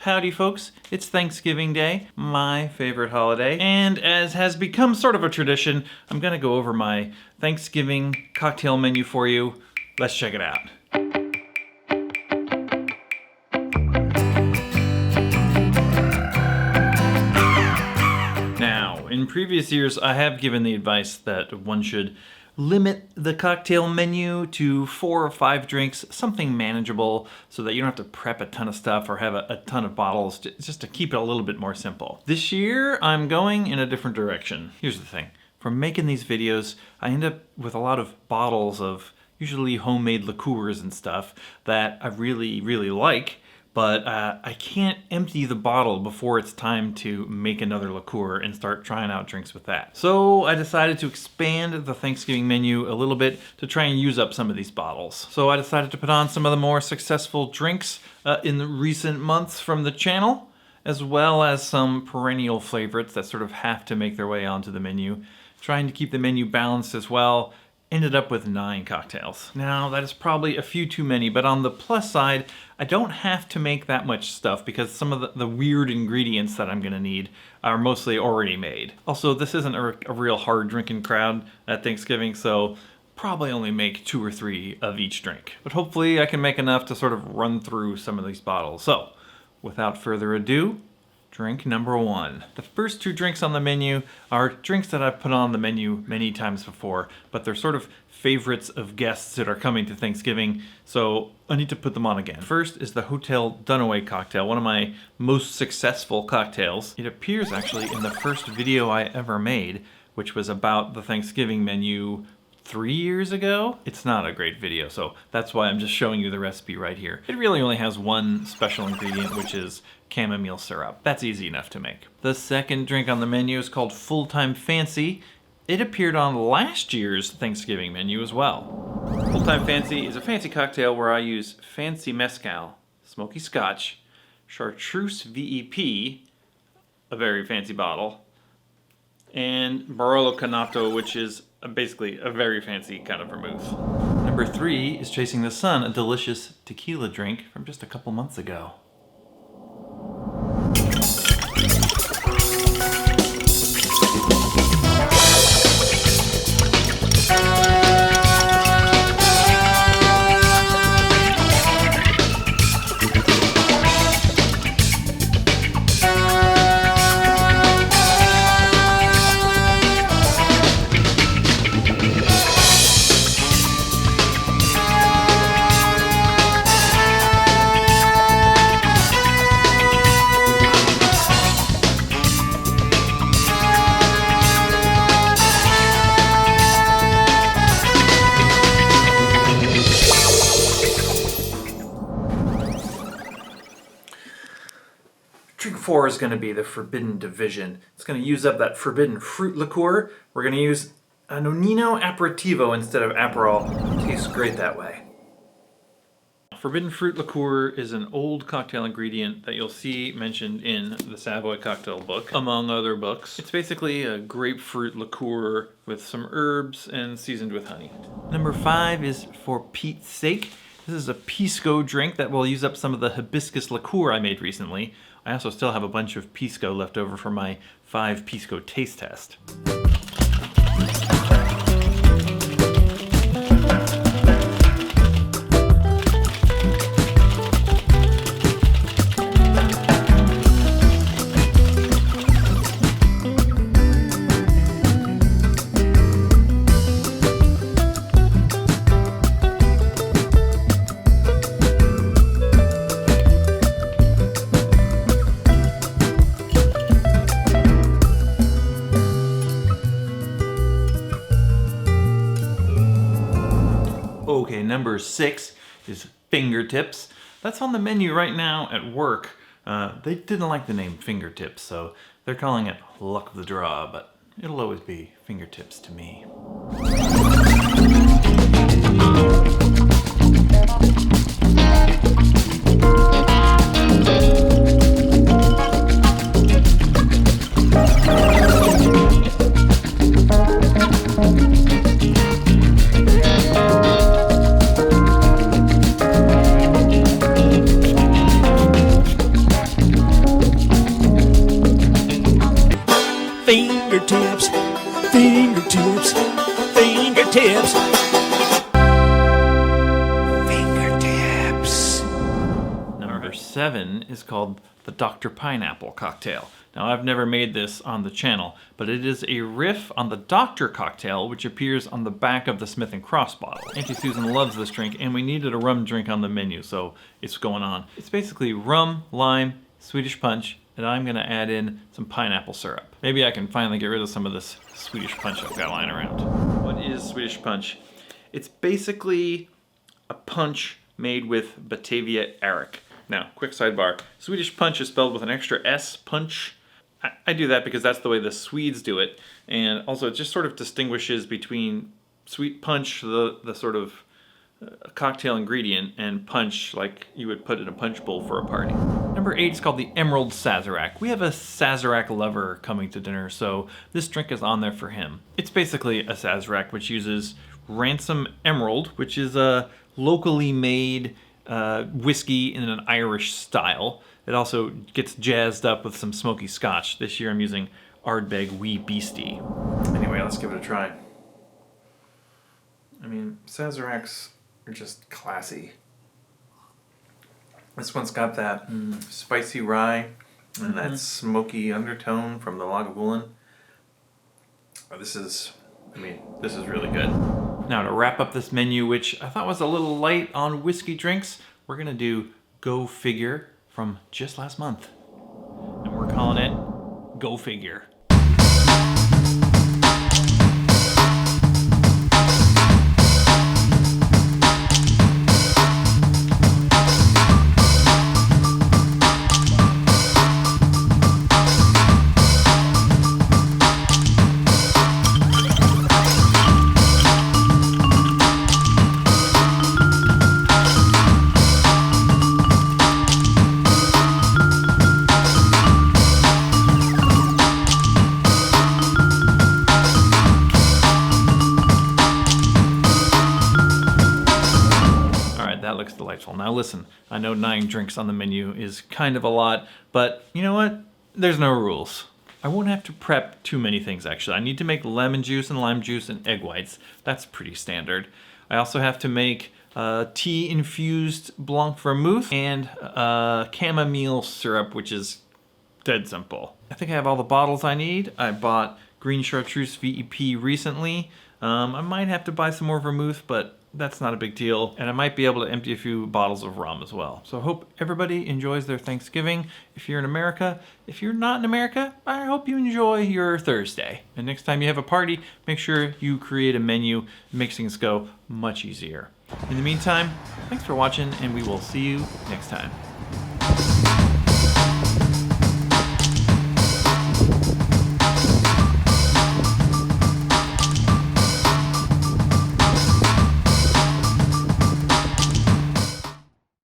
Howdy folks, it's Thanksgiving Day, my favorite holiday, and as has become sort of a tradition, I'm gonna go over my Thanksgiving cocktail menu for you. Let's check it out. Now, in previous years, I have given the advice that one should limit the cocktail menu to 4 or 5 drinks, something manageable so that you don't have to prep a ton of stuff or have a ton of bottles, just to keep it a little bit more simple. This year, I'm going in a different direction. Here's the thing. From making these videos, I end up with a lot of bottles of usually homemade liqueurs and stuff that I really, really like, but I can't empty the bottle before it's time to make another liqueur and start trying out drinks with that. So I decided to expand the Thanksgiving menu a little bit to try and use up some of these bottles. So I decided to put on some of the more successful drinks in the recent months from the channel, as well as some perennial favorites that sort of have to make their way onto the menu. Trying to keep the menu balanced as well. Ended up with 9 cocktails. Now, that is probably a few too many, but on the plus side, I don't have to make that much stuff because some of the weird ingredients that I'm gonna need are mostly already made. Also, this isn't a real hard drinking crowd at Thanksgiving, so probably only make 2 or 3 of each drink. But hopefully I can make enough to sort of run through some of these bottles. So, without further ado, drink number 1. The first 2 drinks on the menu are drinks that I've put on the menu many times before, but they're sort of favorites of guests that are coming to Thanksgiving, so I need to put them on again. First is the Hotel Dunaway cocktail, one of my most successful cocktails. It appears actually in the first video I ever made, which was about the Thanksgiving menu 3 years ago. It's not a great video, so that's why I'm just showing you the recipe right here. It really only has one special ingredient, which is chamomile syrup. That's easy enough to make. The second drink on the menu is called Full Time Fancy. It appeared on last year's Thanksgiving menu as well. Full Time Fancy is a fancy cocktail where I use fancy mezcal, smoky scotch, chartreuse VEP, a very fancy bottle, and Barolo Canato, which is basically a very fancy kind of vermouth. Number 3 is Chasing the Sun, a delicious tequila drink from just a couple months ago. Drink 4 is going to be the Forbidden Division. It's going to use up that forbidden fruit liqueur. We're going to use a Nonino Aperitivo instead of Aperol. It tastes great that way. Forbidden fruit liqueur is an old cocktail ingredient that you'll see mentioned in the Savoy Cocktail book, among other books. It's basically a grapefruit liqueur with some herbs and seasoned with honey. Number 5 is For Pete's Sake. This is a pisco drink that will use up some of the hibiscus liqueur I made recently. I also still have a bunch of pisco left over from my 5 pisco taste test. Okay, number 6 is Fingertips. That's on the menu right now at work. They didn't like the name Fingertips, so they're calling it Luck of the Draw, but it'll always be Fingertips to me. fingertips, fingertips, fingertips. Fingertips. Number 7 is called the Dr. Pineapple cocktail. Now, I've never made this on the channel, but it is a riff on the Doctor cocktail, which appears on the back of the Smith & Cross bottle. Auntie Susan loves this drink, and we needed a rum drink on the menu, so it's going on. It's basically rum, lime, Swedish punch, and I'm gonna add in some pineapple syrup. Maybe I can finally get rid of some of this Swedish punch I've got lying around. What is Swedish punch? It's basically a punch made with Batavia Arrack. Now, quick sidebar. Swedish punch is spelled with an extra S, punch. I do that because that's the way the Swedes do it. And also it just sort of distinguishes between sweet punch, the sort of cocktail ingredient, and punch like you would put in a punch bowl for a party. Number 8 is called the Emerald Sazerac. We have a Sazerac lover coming to dinner, so this drink is on there for him. It's basically a Sazerac which uses Ransom Emerald, which is a locally made whiskey in an Irish style. It also gets jazzed up with some smoky scotch. This year I'm using Ardbeg Wee Beastie. Anyway, let's give it a try. I mean, Sazeracs are just classy. This one's got that spicy rye and that smoky undertone from the Lagavulin. This is really good. Now, to wrap up this menu, which I thought was a little light on whiskey drinks, we're gonna do Go Figure from just last month. And we're calling it Go Figure. That looks delightful. Now listen, I know 9 drinks on the menu is kind of a lot, but you know what? There's no rules. I won't have to prep too many things actually. I need to make lemon juice and lime juice and egg whites. That's pretty standard. I also have to make tea-infused blanc vermouth and chamomile syrup, which is dead simple. I think I have all the bottles I need. I bought green chartreuse VEP recently. I might have to buy some more vermouth, but that's not a big deal. And I might be able to empty a few bottles of rum as well. So I hope everybody enjoys their Thanksgiving if you're in America. If you're not in America, I hope you enjoy your Thursday. And next time you have a party, make sure you create a menu. It makes things go much easier. In the meantime, thanks for watching, and we will see you next time.